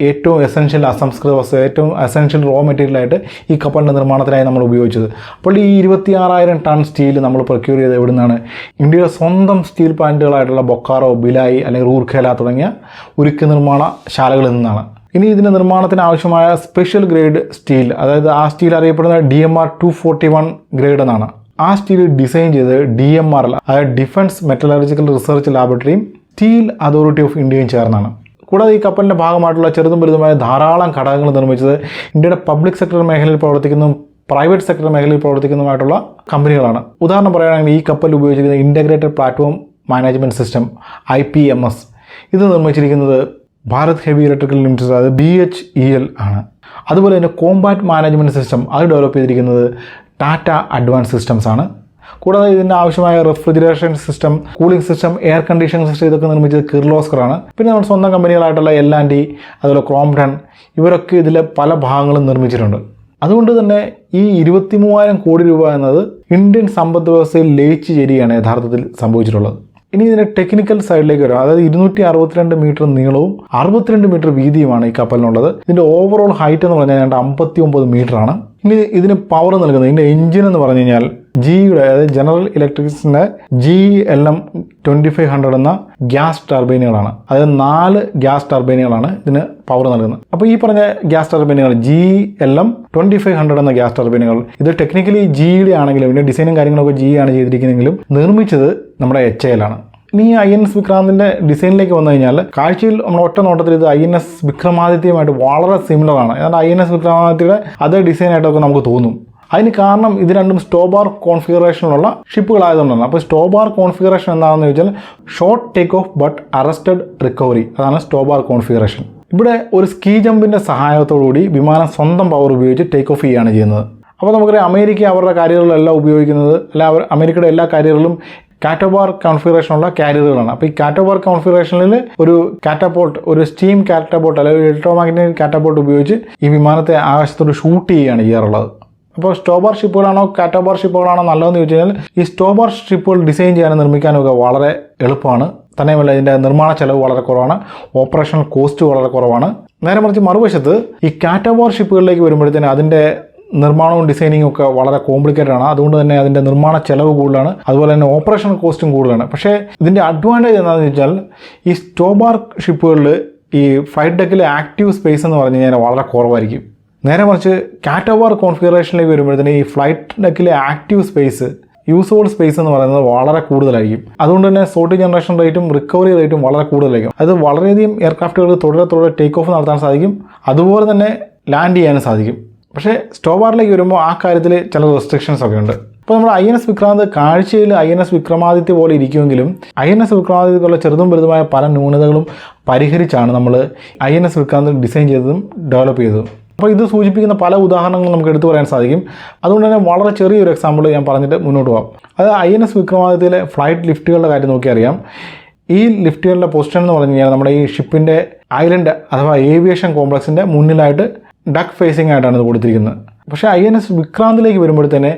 ഏറ്റവും എസെൻഷ്യൽ അസംസ്കൃത വസ്തു, ഏറ്റവും എസെൻഷ്യൽ റോ മെറ്റീരിയലായിട്ട് ഈ കപ്പലിൻ്റെ നിർമ്മാണത്തിനായി നമ്മൾ ഉപയോഗിച്ചത്. അപ്പോൾ ഈ 26,000 ടൺ സ്റ്റീൽ നമ്മൾ പ്രൊക്യൂർ ചെയ്ത് എവിടെ നിന്നാണ്? ഇന്ത്യയുടെ സ്വന്തം സ്റ്റീൽ പ്ലാന്റുകളായിട്ടുള്ള ബൊക്കാറോ, ഭിലായി അല്ലെങ്കിൽ റൂർഖേല തുടങ്ങിയ ഉരുക്ക് നിർമ്മാണ ശാലകളിൽ നിന്നാണ്. ഇനി ഇതിൻ്റെ നിർമ്മാണത്തിന് ആവശ്യമായ സ്പെഷ്യൽ ഗ്രേഡ് സ്റ്റീൽ, അതായത് ആ സ്റ്റീൽ അറിയപ്പെടുന്ന DMR 241 ഗ്രേഡ് എന്നാണ്. ആ സ്റ്റീൽ ഡിസൈൻ ചെയ്ത് DMR, അതായത് ഡിഫൻസ് മെറ്റലർജിക്കൽ റിസർച്ച് ലാബറട്ടറിയും സ്റ്റീൽ അതോറിറ്റി ഓഫ് ഇന്ത്യയും ചേർന്നാണ്. കൂടാതെ ഈ കപ്പലിൻ്റെ ഭാഗമായിട്ടുള്ള ചെറുതും വലുതുമായ ധാരാളം ഘടകങ്ങൾ നിർമ്മിച്ചത് ഇന്ത്യയുടെ പബ്ലിക് സെക്ടർ മേഖലയിൽ പ്രവർത്തിക്കുന്നതും പ്രൈവറ്റ് സെക്ടർ മേഖലയിൽ പ്രവർത്തിക്കുന്നതുമായിട്ടുള്ള കമ്പനികളാണ്. ഉദാഹരണം പറയുകയാണെങ്കിൽ ഈ കപ്പൽ ഉപയോഗിച്ചിരിക്കുന്ന integrated platform management system IPMS ഇത് നിർമ്മിച്ചിരിക്കുന്നത് ഭാരത് ഹെവി ഇലക്ട്രിക്കൽ ലിമിറ്റഡ്, അതായത് BHEL ആണ്. അതുപോലെ തന്നെ കോമ്പാറ്റ് മാനേജ്മെൻറ്റ് സിസ്റ്റം അത് ഡെവലപ്പ് ചെയ്തിരിക്കുന്നത് ടാറ്റ അഡ്വാൻസ് സിസ്റ്റംസ് ആണ്. കൂടാതെ ഇതിൻ്റെ ആവശ്യമായ refrigeration system, cooling system, air conditioning system ഇതൊക്കെ നിർമ്മിച്ചത് കിർലോസ്കറാണ്. പിന്നെ നമ്മുടെ സ്വന്തം കമ്പനികളായിട്ടുള്ള L&T, അതുപോലെ ക്രോംപ്ടൺ ഇവരൊക്കെ ഇതിലെ പല ഭാഗങ്ങളും നിർമ്മിച്ചിട്ടുണ്ട്. അതുകൊണ്ട് തന്നെ ഈ 23,000 കോടി രൂപ എന്നത് ഇന്ത്യൻ സമ്പദ് വ്യവസ്ഥയിൽ ലയിച്ചു ചേരുകയാണ് യഥാർത്ഥത്തിൽ സംഭവിച്ചിട്ടുള്ളത്. ഇനി ഇതിൻ്റെ ടെക്നിക്കൽ സൈഡിലേക്ക് വരാം. അതായത് 262 മീറ്റർ നീളവും 62 മീറ്റർ വീതിയുമാണ് ഈ കപ്പലിനുള്ളത്. ഇതിൻ്റെ ഓവറോൾ ഹൈറ്റ് എന്ന് പറഞ്ഞാൽ 59 മീറ്ററാണ്. ഇനി ഇതിന് പവർ നൽകുന്നത് ഇതിൻ്റെ എഞ്ചിൻ എന്ന് പറഞ്ഞു കഴിഞ്ഞാൽ ജിയുടെ, അതായത് ജനറൽ ഇലക്ട്രിക്സിൻ്റെ GLM 2500 എന്ന ഗ്യാസ് ടർബൈനുകളാണ്. അതായത് 4 ഗ്യാസ് ടർബൈനുകളാണ് ഇതിന് പവർ നൽകുന്നത്. അപ്പോൾ ഈ പറഞ്ഞ ഗ്യാസ് ടർബൈനുകൾ GLM 2500 എന്ന ഗ്യാസ് ടർബൈനുകൾ ഇത് ടെക്നിക്കലി ജിയുടെ ആണെങ്കിലും ഇതിൻ്റെ ഡിസൈനും കാര്യങ്ങളൊക്കെ GE ആണ് ചെയ്തിരിക്കുന്നതെങ്കിലും നിർമ്മിച്ചത് നമ്മുടെ HAL ആണ്. ഇനി ഈ INS വിക്രാന്തിൻ്റെ ഡിസൈനിലേക്ക് വന്നു കഴിഞ്ഞാൽ കാഴ്ചയിൽ നമ്മൾ ഒറ്റ നോട്ടത്തിൽ ഇത് INS വിക്രമാദിത്യയുമായിട്ട് വളരെ സിമിലർ ആണ്. ഏതാണ്ട് INS വിക്രമാദിത്യയുടെ അതേ ഡിസൈനായിട്ടൊക്കെ നമുക്ക് തോന്നും. അതിന് കാരണം ഇത് രണ്ടും സ്റ്റോബാർ കോൺഫിഗറേഷനിലുള്ള ഷിപ്പുകളായതുകൊണ്ടാണ്. അപ്പോൾ സ്റ്റോബാർ കോൺഫിഗറേഷൻ എന്താണെന്ന് ചോദിച്ചാൽ short take off but arrested recovery, അതാണ് സ്റ്റോബാർ കോൺഫിഗറേഷൻ. ഇവിടെ ഒരു സ്കീ ജമ്പിൻ്റെ സഹായത്തോടുകൂടി വിമാനം സ്വന്തം പവർ ഉപയോഗിച്ച് ടേക്ക് ഓഫ് ചെയ്യുകയാണ് ചെയ്യുന്നത്. അപ്പോൾ നമുക്കറിയാം അമേരിക്ക അവരുടെ കാരിയറുകളെല്ലാം ഉപയോഗിക്കുന്നത്, അമേരിക്കയുടെ എല്ലാ കാരിയറുകളും കാറ്റോബാർ കോൺഫിഗറേഷനുള്ള കാരിയറുകളാണ്. അപ്പോൾ ഈ കാറ്റോബാർ കോൺഫിഗറേഷനിൽ ഒരു കാറ്റപോൾട്ട്, ഒരു സ്റ്റീം കാറ്റപോൾട്ട് അല്ലെങ്കിൽ ഇലക്ട്രോമാഗ്നറ്റിക് കാറ്റപോൾട്ട് ഉപയോഗിച്ച് ഈ വിമാനത്തെ ആകാശത്തോട് ഷൂട്ട് ചെയ്യുകയാണ് ചെയ്യാറുള്ളത്. അപ്പോൾ സ്റ്റോബാർ ഷിപ്പുകളാണോ കാറ്റോബാർ ഷിപ്പുകളാണോ നല്ലതെന്ന് ചോദിച്ചു കഴിഞ്ഞാൽ ഈ സ്റ്റോബാർ ഷിപ്പുകൾ ഡിസൈൻ ചെയ്യാനും നിർമ്മിക്കാനൊക്കെ വളരെ എളുപ്പമാണ്. തന്നെയുമല്ല ഇതിൻ്റെ നിർമ്മാണ ചെലവ് വളരെ കുറവാണ്, ഓപ്പറേഷണൽ കോസ്റ്റ് വളരെ കുറവാണ്. നേരെ മറിച്ച് മറുവശത്ത് ഈ കാറ്റോബാർ ഷിപ്പുകളിലേക്ക് വരുമ്പോഴത്തേന് അതിൻ്റെ നിർമ്മാണവും ഡിസൈനിങ്ങും ഒക്കെ വളരെ കോംപ്ലിക്കേറ്റഡ് ആണ്. അതുകൊണ്ട് തന്നെ അതിൻ്റെ നിർമ്മാണ ചെലവ് കൂടുതലാണ്, അതുപോലെ തന്നെ ഓപ്പറേഷണൽ കോസ്റ്റും കൂടുതലാണ്. പക്ഷേ ഇതിൻ്റെ അഡ്വാൻറ്റേജ് എന്താണെന്ന് വെച്ചാൽ ഈ സ്റ്റോബാർ ഷിപ്പുകളിൽ ഈ ഫ്ലൈറ്റ് ഡെക്കിലെ ആക്റ്റീവ് സ്പേസ് എന്ന് പറഞ്ഞു കഴിഞ്ഞാൽ വളരെ കുറവായിരിക്കും. നേരെ മറിച്ച് കാറ്റോബാർ കോൺഫിഗറേഷനിലേക്ക് വരുമ്പോഴത്തേന് ഈ ഫ്ലൈറ്റ് ഡെക്കിലെ ആക്റ്റീവ് സ്പേസ്, യൂസബിൾ സ്പേസ് എന്ന് പറയുന്നത് വളരെ കൂടുതലായിരിക്കും. അതുകൊണ്ട് തന്നെ സോർട്ടിംഗ് ജനറേഷൻ റേറ്റും റിക്കവറി റേറ്റും വളരെ കൂടുതലായിരിക്കും. അത് വളരെയധികം എയർക്രാഫ്റ്റുകൾ തുടരെ ടേക്ക് ഓഫ് നടത്താൻ സാധിക്കും, അതുപോലെ തന്നെ ലാൻഡ് ചെയ്യാനും സാധിക്കും. പക്ഷേ സ്റ്റോബാറിലേക്ക് വരുമ്പോൾ ആ കാര്യത്തിൽ ചില റെസ്ട്രിക്ഷൻസ് ഒക്കെ ഉണ്ട്. അപ്പോൾ നമ്മുടെ INS വിക്രാന്ത് കാഴ്ചയിൽ INS വിക്രമാദിത്യ പോലെ ഇരിക്കുമെങ്കിലും INS വിക്രമാദിത്യക്കുള്ള ചെറുതും വലുതുമായ പല ന്യൂനതകളും പരിഹരിച്ചാണ് നമ്മൾ INS വിക്രാന്ത് ഡിസൈൻ ചെയ്തതും ഡെവലപ്പ് ചെയ്തതും. അപ്പോൾ ഇത് സൂചിപ്പിക്കുന്ന പല ഉദാഹരണങ്ങളും നമുക്ക് എടുത്തു പറയാൻ സാധിക്കും. അതുകൊണ്ട് തന്നെ വളരെ ചെറിയൊരു എക്സാമ്പിൾ ഞാൻ പറഞ്ഞിട്ട് മുന്നോട്ട് പോകാം. അത് INS വിക്രമാദിത്യയിലെ ഫ്ലൈറ്റ് ലിഫ്റ്റുകളുടെ കാര്യം നോക്കിയറിയാം. ഈ ലിഫ്റ്റുകളുടെ പൊസിഷൻ എന്ന് പറഞ്ഞു കഴിഞ്ഞാൽ നമ്മുടെ ഈ ഷിപ്പിൻ്റെ ഐലൻഡ് അഥവാ ഏവിയേഷൻ കോംപ്ലക്സിൻ്റെ മുന്നിലായിട്ട് ഡക്ക് ഫേസിംഗ് ആയിട്ടാണ് ഇത് കൊടുത്തിരിക്കുന്നത്. പക്ഷേ INS വിക്രാന്തിലേക്ക് വരുമ്പോഴത്തേന്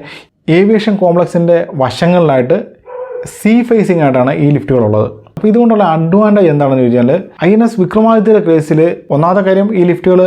ഏവിയേഷൻ കോംപ്ലക്സിൻ്റെ വശങ്ങളിലായിട്ട് സീ ഫേസിംഗ് ആയിട്ടാണ് ഈ ലിഫ്റ്റുകളുള്ളത്. അപ്പോൾ ഇതുകൊണ്ടുള്ള അഡ്വാൻറ്റേജ് എന്താണെന്ന് ചോദിച്ചാൽ INS വിക്രമാദിത്യയുടെ കേസിൽ ഒന്നാമത്തെ കാര്യം ഈ ലിഫ്റ്റുകൾ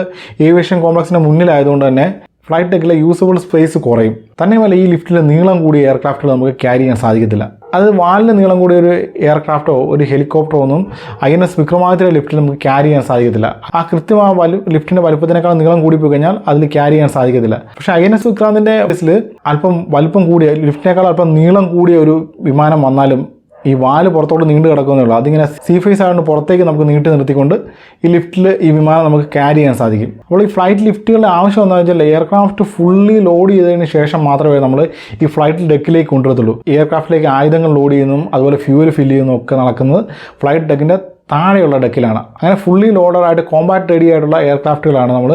ഏവിയേഷൻ കോംപ്ലക്സിൻ്റെ മുന്നിലായതുകൊണ്ട് തന്നെ ഫ്ലൈറ്റ് ഡെക്കിലെ യൂസബിൾ സ്പേസ് കുറയും. തന്നെയുമല്ല ഈ ലിഫ്റ്റിൽ നീളം കൂടിയ എയർക്രാഫ്റ്റുകൾ നമുക്ക് ക്യാരി ചെയ്യാൻ സാധിക്കത്തില്ല. അത് വാലിന് നീളം കൂടിയ ഒരു എയർക്രാഫ്റ്റോ ഒരു ഹെലികോപ്റ്ററോ ഒന്നും INS വിക്രമാദിത്യയുടെ ലിഫ്റ്റിൽ നമുക്ക് ക്യാരി ചെയ്യാൻ സാധിക്കത്തില്ല. ആ കൃത്യമായ ലിഫ്റ്റിൻ്റെ വലുപ്പത്തിനേക്കാൾ നീളം കൂടി പോയി കഴിഞ്ഞാൽ അതിൽ ക്യാരി ചെയ്യാൻ സാധിക്കത്തില്ല. പക്ഷേ INS വിക്രാന്തിൻ്റെ കേസിൽ അല്പം വലുപ്പം കൂടിയ ലിഫ്റ്റിനേക്കാൾ അല്പം നീളം കൂടിയ ഒരു വിമാനം വന്നാലും ഈ വാല് പുറത്തോട്ട് നീണ്ടു കിടക്കുന്നേ ഉള്ളൂ. അതിങ്ങനെ സീ ഫേസ് ആയതുകൊണ്ട് പുറത്തേക്ക് നമുക്ക് നീട്ടി നിർത്തിക്കൊണ്ട് ഈ ലിഫ്റ്റിൽ ഈ വിമാനം നമുക്ക് ക്യാരി ചെയ്യാൻ സാധിക്കും. അപ്പോൾ ഈ ഫ്ലൈറ്റ് ലിഫ്റ്റുകളുടെ ആവശ്യം എന്താണെന്ന് വെച്ചാൽ എയർക്രാഫ്റ്റ് ഫുള്ളി ലോഡ് ചെയ്തതിന് ശേഷം മാത്രമേ നമ്മൾ ഈ ഫ്ലൈറ്റ് ഡെക്കിലേക്ക് കൊണ്ടുവരത്തുള്ളൂ. എയർക്രാഫ്റ്റിലേക്ക് ആയുധങ്ങൾ ലോഡ് ചെയ്യുന്നതും അതുപോലെ ഫ്യൂവൽ ഫില്ല് ചെയ്യുന്നതും ഒക്കെ നടക്കുന്നത് ഫ്ലൈറ്റ് ഡെക്കിൻ്റെ താഴെയുള്ള ഡെക്കിലാണ്. അങ്ങനെ ഫുള്ളി ലോഡഡായിട്ട് കോമ്പാറ്റ് റെഡി ആയിട്ടുള്ള എയർക്രാഫ്റ്റുകളാണ് നമ്മൾ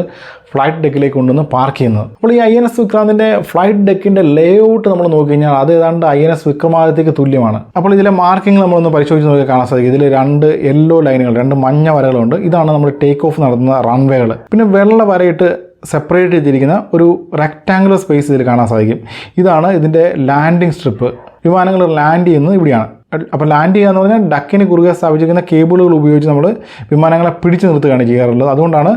ഫ്ലൈറ്റ് ഡെക്കിലേക്ക് കൊണ്ടുവന്ന് പാർക്ക് ചെയ്യുന്നത്. അപ്പോൾ ഈ INS വിക്രാന്തിൻ്റെ ഫ്ലൈറ്റ് ഡെക്കിൻ്റെ ലേഔട്ട് നമ്മൾ നോക്കിക്കഴിഞ്ഞാൽ അത് ഏതാണ്ട് INS വിക്രമാദിത്യക്ക് തുല്യമാണ്. അപ്പോൾ ഇതിലെ മാർക്കിംഗ് നമ്മളൊന്ന് പരിശോധിച്ച് നോക്കി കാണാൻ സാധിക്കും. ഇതിൽ 2 യെല്ലോ ലൈനുകൾ, 2 മഞ്ഞ വരകളുണ്ട്. ഇതാണ് നമ്മൾ ടേക്ക് ഓഫ് നടത്തുന്ന റൺവേകൾ. പിന്നെ വെള്ള വരയിട്ട് സെപ്പറേറ്റ് ചെയ്തിരിക്കുന്ന ഒരു റെക്റ്റാങ്കുലർ സ്പേസ് ഇതിൽ കാണാൻ സാധിക്കും. ഇതാണ് ഇതിൻ്റെ ലാൻഡിംഗ് സ്ട്രിപ്പ്. വിമാനങ്ങൾ ലാൻഡ് ചെയ്യുന്നത് ഇവിടെയാണ്. അപ്പോൾ ലാൻഡ് ചെയ്യുക എന്ന് പറഞ്ഞാൽ ഡക്കിന് കുറുകെ സ്ഥാപിച്ചിരിക്കുന്ന കേബിളുകൾ ഉപയോഗിച്ച് നമ്മൾ വിമാനങ്ങളെ പിടിച്ചു നിർത്തുകയാണ് ചെയ്യാറുള്ളത്. അതുകൊണ്ടാണ്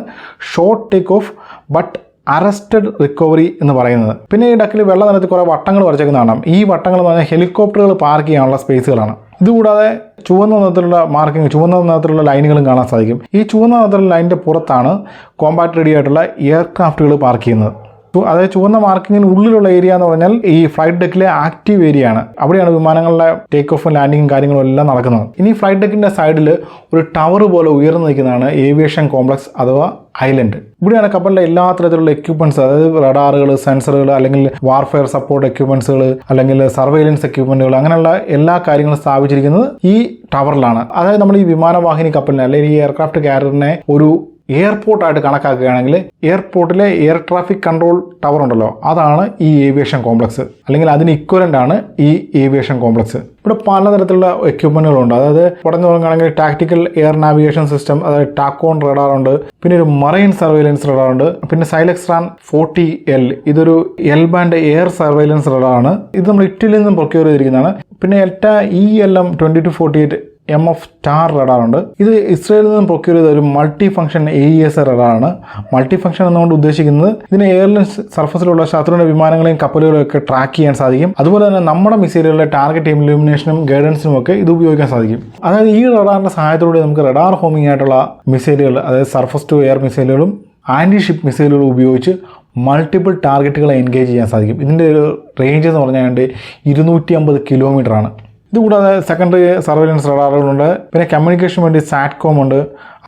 short take off but arrested recovery എന്ന് പറയുന്നത്. പിന്നെ ഈ ഡക്കിൽ വെള്ള നിറത്തിൽ കുറേ വട്ടങ്ങൾ വരച്ചേക്കുന്ന കാണാം. ഈ വട്ടങ്ങൾ എന്ന് പറഞ്ഞാൽ ഹെലികോപ്റ്ററുകൾ പാർക്ക് ചെയ്യാനുള്ള സ്പേസുകളാണ്. ഇതുകൂടാതെ ചുവന്ന നിറത്തിലുള്ള മാർക്കിംഗ്, ചുവന്ന നിറത്തിലുള്ള ലൈനുകളും കാണാൻ സാധിക്കും. ഈ ചുവന്ന നിറത്തിലുള്ള ലൈനിൻ്റെ പുറത്താണ് കോമ്പാറ്റ് റെഡി ആയിട്ടുള്ള എയർക്രാഫ്റ്റുകൾ പാർക്ക് ചെയ്യുന്നത്. അതായത് ചുവന്ന മാർക്കിങ്ങിന് ഉള്ളിലുള്ള ഏരിയ എന്ന് പറഞ്ഞാൽ ഈ ഫ്ലൈറ്റ് ഡെക്കിലെ ആക്റ്റീവ് ഏരിയ ആണ്. അവിടെയാണ് വിമാനങ്ങളുടെ ടേക്ക് ഓഫും ലാൻഡിങ്ങും കാര്യങ്ങളും എല്ലാം നടക്കുന്നത്. ഇനി ഫ്ലൈറ്റ് ഡെക്കിൻ്റെ സൈഡിൽ ഒരു ടവർ പോലെ ഉയർന്നു നിൽക്കുന്നതാണ് ഏവിയേഷൻ കോംപ്ലക്സ് അഥവാ ഐലൻഡ്. ഇവിടെയാണ് കപ്പലിലെ എല്ലാ തരത്തിലുള്ള എക്യുപ്മെന്റ്സ്, അതായത് റഡാറുകൾ, സെൻസറുകൾ, അല്ലെങ്കിൽ വാർഫെയർ സപ്പോർട്ട് എക്യുപ്മെന്റ്സുകൾ, അല്ലെങ്കിൽ സർവൈലൻസ് എക്യുപ്മെന്റുകൾ, അങ്ങനെയുള്ള എല്ലാ കാര്യങ്ങളും സ്ഥാപിച്ചിരിക്കുന്നത് ഈ ടവറിലാണ്. അതായത് നമ്മൾ ഈ വിമാനവാഹിനി കപ്പലിനെ അല്ലെങ്കിൽ ഈ എയർക്രാഫ്റ്റ് കാരിയറിനെ ഒരു എയർപോർട്ടായിട്ട് കണക്കാക്കുകയാണെങ്കിൽ എയർപോർട്ടിലെ എയർ ട്രാഫിക് കൺട്രോൾ ടവർ ഉണ്ടല്ലോ, അതാണ് ഈ ഏവിയേഷൻ കോംപ്ലക്സ്, അല്ലെങ്കിൽ അതിന് ഇക്വലൻ്റ് ആണ് ഈ ഏവിയേഷൻ കോംപ്ലക്സ്. ഇവിടെ പലതരത്തിലുള്ള എക്യുപ്മെന്റുകളുണ്ട്. അതായത് പറഞ്ഞു നോക്കുകയാണെങ്കിൽ ടാക്ടിക്കൽ എയർ നാവിഗേഷൻ സിസ്റ്റം, അതായത് ടാക്കോൺ റഡാർ ഉണ്ട്. പിന്നെ ഒരു മറൈൻ സർവൈലൻസ് റഡാർ ഉണ്ട്. പിന്നെ സൈലക്സ്ട്രാൻ 40L, ഇതൊരു എൽ ബാൻഡ് എയർ സർവൈലൻസ് റഡാറാണ്. ഇത് നമ്മൾ ഇറ്റലിയിൽ നിന്നും പ്രൊക്യൂർ ചെയ്തിരിക്കുന്നതാണ്. പിന്നെ എൽറ്റ ELM 2248 MF സ്റ്റാർ റഡാറുണ്ട്. ഇത് ഇസ്രയേലിൽ നിന്നും പ്രൊക്യൂർ ചെയ്ത ഒരു മൾട്ടി ഫംഗ്ഷൻ AES റഡാറാണ്. മൾട്ടി ഫംഗ്ഷൻ എന്നുകൊണ്ട് ഉദ്ദേശിക്കുന്നത് ഇതിന് എയർലൈൻ സർഫസിലുള്ള ശത്രുവിൻ്റെ വിമാനങ്ങളെയും കപ്പലുകളെയും ഒക്കെ ട്രാക്ക് ചെയ്യാൻ സാധിക്കും. അതുപോലെ തന്നെ നമ്മുടെ മിസൈലുകളുടെ ടാർഗറ്റ് ഇലുമിനേഷനും ഗൈഡൻസിനും ഒക്കെ ഇത് ഉപയോഗിക്കാൻ സാധിക്കും. അതായത് ഈ റഡാറിൻ്റെ സഹായത്തോടെ നമുക്ക് റഡാർ ഹോമിംഗ് ആയിട്ടുള്ള മിസൈലുകൾ, അതായത് സർഫസ് ടു എയർ മിസൈലുകളും ആൻറ്റി ഷിപ്പ് മിസൈലുകളും ഉപയോഗിച്ച് മൾട്ടിപ്പിൾ ടാർഗറ്റുകളെ എൻഗേജ് ചെയ്യാൻ സാധിക്കും. ഇതിൻ്റെ ഒരു റേഞ്ച് എന്ന് പറഞ്ഞാൽ 250 കിലോമീറ്ററാണ്. ഇതുകൂടാതെ സെക്കൻഡറി സർവൈലൻസ് റഡാറുകളുണ്ട്. പിന്നെ കമ്മ്യൂണിക്കേഷൻ വേണ്ടി സാറ്റ്കോം ഉണ്ട്.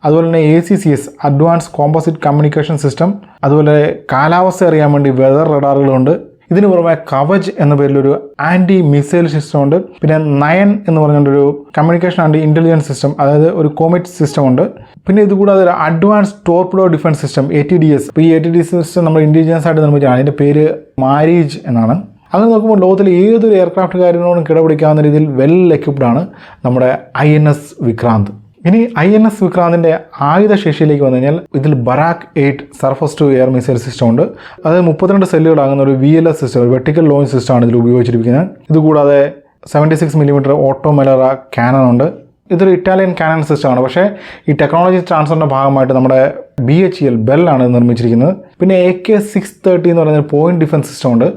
അതുപോലെ തന്നെ ACCS advance composite communication system. അതുപോലെ കാലാവസ്ഥ അറിയാൻ വേണ്ടി വെതർ റഡാറുകളുണ്ട്. ഇതിന് പുറമെ കവച് എന്ന പേരിലൊരു ആൻറ്റി മിസൈൽ സിസ്റ്റം ഉണ്ട്. പിന്നെ നയൻ എന്ന് പറഞ്ഞൊരു കമ്മ്യൂണിക്കേഷൻ ആൻഡ് ഇൻ്റലിജൻസ് സിസ്റ്റം, അതായത് ഒരു കോമിറ്റ് സിസ്റ്റം ഉണ്ട്. പിന്നെ ഇതുകൂടാതെ ഒരു advance torpedo defence system ATDS. ഇപ്പോൾ ഈ ATDS സിസ്റ്റം നമ്മൾ ഇൻ്റലിജൻസ് ആയിട്ട് നിർമ്മിച്ചാണ്. അതിൻ്റെ പേര് മാരീജ് എന്നാണ്. അങ്ങനെ നോക്കുമ്പോൾ ലോകത്തിലെ ഏതൊരു എയർക്രാഫ്റ്റ് കാര്യങ്ങളോടും കിടപിടിക്കാവുന്ന രീതിയിൽ വെൽ എക്യുപ്ഡ് ആണ് നമ്മുടെ INS വിക്രാന്ത്. ഇനി INS വിക്രാന്തിൻ്റെ ആയുധശേഷിയിലേക്ക് വന്നു കഴിഞ്ഞാൽ ഇതിൽ Barak 8 surface to air missile system ഉണ്ട്. അതായത് 32 സെല്ലുകളാകുന്ന ഒരു VLS സിസ്റ്റം, ഒരു വെർട്ടിക്കൽ ലോഞ്ച് സിസ്റ്റമാണ് ഇതിൽ ഉപയോഗിച്ചിരിക്കുന്നത്. ഇതുകൂടാതെ 76mm ഓട്ടോമെലറ കാനൺ ഉണ്ട്. ഇതൊരു ഇറ്റാലിയൻ കാനൺ സിസ്റ്റമാണ്. പക്ഷേ ഈ ടെക്നോളജി ട്രാൻസ്ഫറിൻ്റെ ഭാഗമായിട്ട് നമ്മുടെ BHEL ബെല്ലാണ് നിർമ്മിച്ചിരിക്കുന്നത്. പിന്നെ AK-630 എന്ന് പറയുന്ന പോയിന്റ് ഡിഫൻസ് സിസ്റ്റം ഉണ്ട്.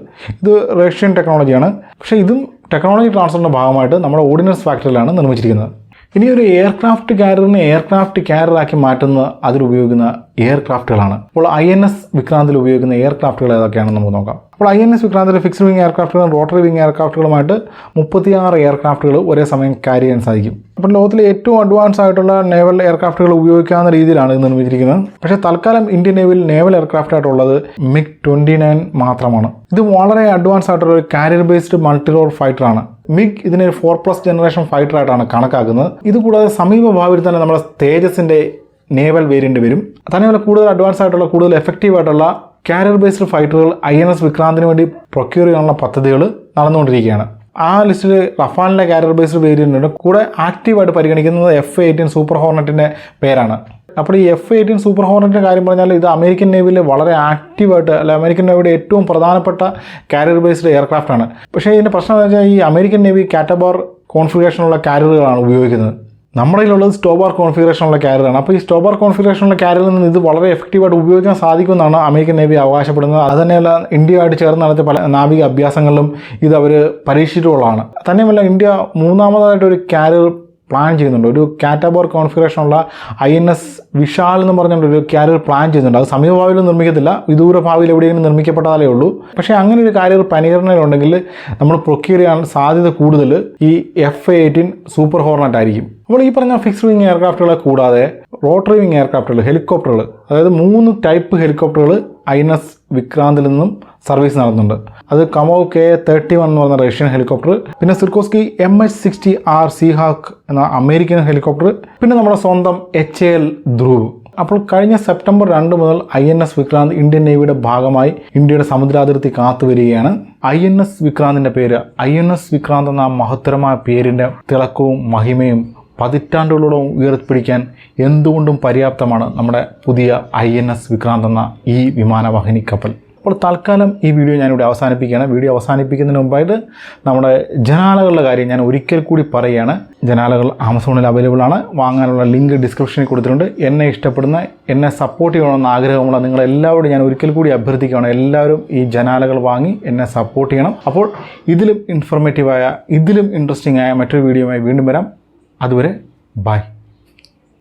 ഇത് റഷ്യൻ ടെക്നോളജിയാണ്. പക്ഷേ ഇതും ടെക്നോളജി ട്രാൻസ്ഫറിൻ്റെ ഭാഗമായിട്ട് നമ്മുടെ ഓർഡിനൻസ് ഫാക്ടറിയിലാണ് നിർമ്മിച്ചിരിക്കുന്നത്. ഇനി ഒരു എയർക്രാഫ്റ്റ് കാരിയറിനെ എയർക്രാഫ്റ്റ് കാരിയറാക്കി മാറ്റുന്ന അതിലുപയോഗിക്കുന്ന എയർക്രാഫ്റ്റുകളാണ്. അപ്പോൾ INS വിക്രാന്തിൽ ഉപയോഗിക്കുന്ന എയർക്രാഫ്റ്റുകൾ ഏതൊക്കെയാണെന്ന് നമുക്ക് നോക്കാം. അപ്പോൾ INS വിക്രാന്തിലെ ഫിക്സ്ഡ് വിങ് എയർക്രാഫ്റ്റുകളും റോട്ടറി വിങ് എയർക്രാഫ്റ്റുകളുമായിട്ട് 36 എയർക്രാഫ്റ്റുകൾ ഒരേ സമയം ക്യാരി ചെയ്യാൻ സാധിക്കും. അപ്പോൾ ലോകത്തിലെ ഏറ്റവും അഡ്വാൻസ് ആയിട്ടുള്ള നേവൽ എയർക്രാഫ്റ്റുകൾ ഉപയോഗിക്കാവുന്ന രീതിയിലാണ് ഇത് നിർമ്മിച്ചിരിക്കുന്നത്. പക്ഷേ തൽക്കാലം ഇന്ത്യൻ നേവിയിൽ നേവൽ എയർക്രാഫ്റ്റ് ആയിട്ടുള്ളത് MiG-29 മാത്രമാണ്. ഇത് വളരെ അഡ്വാൻസ് ആയിട്ടുള്ള ഒരു കാരിയർ ബേസ്ഡ് മൾട്ടിറോൾ ഫൈറ്ററാണ്. മിഗ് ഇതിനെ 4+ ജനറേഷൻ ഫൈറ്റർ ആയിട്ടാണ് കണക്കാക്കുന്നത്. ഇതുകൂടാതെ സമീപ ഭാവിയിൽ തന്നെ നമ്മുടെ തേജസിൻ്റെ നേവൽ വേരിയൻ്റ് വരും. തന്നെയല്ല കൂടുതൽ അഡ്വാൻസ് ആയിട്ടുള്ള, കൂടുതൽ എഫക്റ്റീവ് ആയിട്ടുള്ള കാരിയർ ബേസ്ഡ് ഫൈറ്ററുകൾ INS വിക്രാന്തിന് വേണ്ടി പ്രൊക്യൂർ ചെയ്യാനുള്ള പദ്ധതികൾ നടന്നുകൊണ്ടിരിക്കുകയാണ്. ആ ലിസ്റ്റിൽ റഫാലിൻ്റെ കാരിയർ ബേസ്ഡ് വേരിയൻ്റ് ഉണ്ട്. കൂടെ ആക്റ്റീവായിട്ട് പരിഗണിക്കുന്നത് F-18 സൂപ്പർ ഹോർണറ്റിൻ്റെ പേരാണ്. അപ്പോൾ ഈ F-18 സൂപ്പർ ഹോർണറ്റിൻ്റെ കാര്യം പറഞ്ഞാൽ ഇത് അമേരിക്കൻ നേവിയിൽ വളരെ ആക്റ്റീവായിട്ട്, അല്ല അമേരിക്കൻ നേവിയുടെ ഏറ്റവും പ്രധാനപ്പെട്ട കാരിയർ ബേസ്ഡ് എയർക്രാഫ്റ്റാണ്. പക്ഷേ ഇതിൻ്റെ പ്രശ്നം എന്ന് വെച്ചാൽ ഈ അമേരിക്കൻ നേവി കാറ്റബാർ കോൺഫിഗറേഷനുള്ള കാരിയറുകളാണ് ഉപയോഗിക്കുന്നത്. നമ്മുടെ കയ്യിലുള്ളത് സ്റ്റോബാർ കോൺഫിഗറേഷനുള്ള കാരിയറാണ്. അപ്പോൾ ഈ സ്റ്റോബാർ കോൺഫിഗറേഷനുള്ള കാരിയറിൽ നിന്ന് ഇത് വളരെ എഫക്റ്റീവായിട്ട് ഉപയോഗിക്കാൻ സാധിക്കുമെന്നാണ് അമേരിക്കൻ നേവി അവകാശപ്പെടുന്നത്. അതുതന്നെയല്ല ഇന്ത്യയുമായിട്ട് ചേർന്ന് നടത്തിയ പല നാവിക അഭ്യാസങ്ങളിലും ഇത് അവർ പരീക്ഷിച്ചിട്ടുള്ളതാണ്. തന്നെയുമല്ല ഇന്ത്യ മൂന്നാമതായിട്ടൊരു കാരിയർ പ്ലാൻ ചെയ്യുന്നുണ്ട്. ഒരു കാറ്റബോർ കോൺഫിഗറേഷനുള്ള INS വിശാൽ എന്ന് പറഞ്ഞുകൊണ്ടൊരു കാരിയർ പ്ലാൻ ചെയ്യുന്നുണ്ട്. അത് സമീപഭാവിയിൽ നിർമ്മിക്കത്തില്ല, വിദൂര ഭാവിയിൽ എവിടെയെങ്കിലും നിർമ്മിക്കപ്പെട്ടാലേ ഉള്ളൂ. പക്ഷേ അങ്ങനെ ഒരു കാരിയർ പരിഗണനയിലുണ്ടെങ്കിൽ നമ്മൾ പ്രൊക്യൂർ ചെയ്യാൻ സാധ്യത കൂടുതൽ ഈ F-18 സൂപ്പർ ഹോർണറ്റ് ആയിരിക്കും. അപ്പോൾ ഈ പറഞ്ഞ ഫിക്സ്ഡ് വിങ് എയർക്രാഫ്റ്റുകളെ കൂടാതെ റോട്ടറി വിങ് എയർക്രാഫ്റ്റുകൾ, ഹെലികോപ്റ്ററുകൾ, അതായത് 3 ടൈപ്പ് ഹെലികോപ്റ്ററുകൾ INS വിക്രാന്തിൽ നിന്നും സർവീസ് നടത്തുന്നുണ്ട്. അത് കമോവ് K-31 എന്ന് പറഞ്ഞ റഷ്യൻ ഹെലികോപ്റ്റർ, പിന്നെ സിർക്കോസ്കി MH-60R സീഹാക്ക് എന്ന അമേരിക്കൻ ഹെലികോപ്റ്റർ, പിന്നെ നമ്മുടെ സ്വന്തം HAL ധ്രുവ്. അപ്പോൾ കഴിഞ്ഞ സെപ്റ്റംബർ 2 മുതൽ INS വിക്രാന്ത് ഇന്ത്യൻ നേവിയുടെ ഭാഗമായി ഇന്ത്യയുടെ സമുദ്രാതിർത്തി കാത്തു വരികയാണ്. INS വിക്രാന്തിൻ്റെ പേര്, INS വിക്രാന്ത് എന്ന മഹത്തരമായ പേരിൻ്റെ തിളക്കവും മഹിമയും പതിറ്റാണ്ടുകളോളം ഉയർത്തിപ്പിടിക്കാൻ എന്തുകൊണ്ടും പര്യാപ്തമാണ് നമ്മുടെ പുതിയ INS വിക്രാന്ത് എന്ന ഈ വിമാനവാഹിനി കപ്പൽ. അപ്പോൾ തൽക്കാലം ഈ വീഡിയോ ഞാനിവിടെ അവസാനിപ്പിക്കുകയാണ്. വീഡിയോ അവസാനിപ്പിക്കുന്നതിന് മുമ്പായിട്ട് നമ്മുടെ ജനാലകളുടെ കാര്യം ഞാൻ ഒരിക്കൽ കൂടി പറയുകയാണ്. ജനാലകൾ ആമസോണിൽ അവൈലബിൾ ആണ്. വാങ്ങാനുള്ള ലിങ്ക് ഡിസ്ക്രിപ്ഷനിൽ കൊടുത്തിട്ടുണ്ട്. എന്നെ ഇഷ്ടപ്പെടുന്ന, എന്നെ സപ്പോർട്ട് ചെയ്യണമെന്ന് ആഗ്രഹമുള്ള നിങ്ങളെല്ലാവരോടും ഞാൻ ഒരിക്കൽ കൂടി അഭ്യർത്ഥിക്കുകയാണ്, എല്ലാവരും ഈ ജനാലകൾ വാങ്ങി എന്നെ സപ്പോർട്ട് ചെയ്യണം. അപ്പോൾ ഇതിലും ഇൻഫോർമേറ്റീവായ, ഇതിലും ഇൻട്രസ്റ്റിംഗ് ആയ മറ്റൊരു വീഡിയോയുമായി വീണ്ടും വരാം. അതുവരെ ബൈ.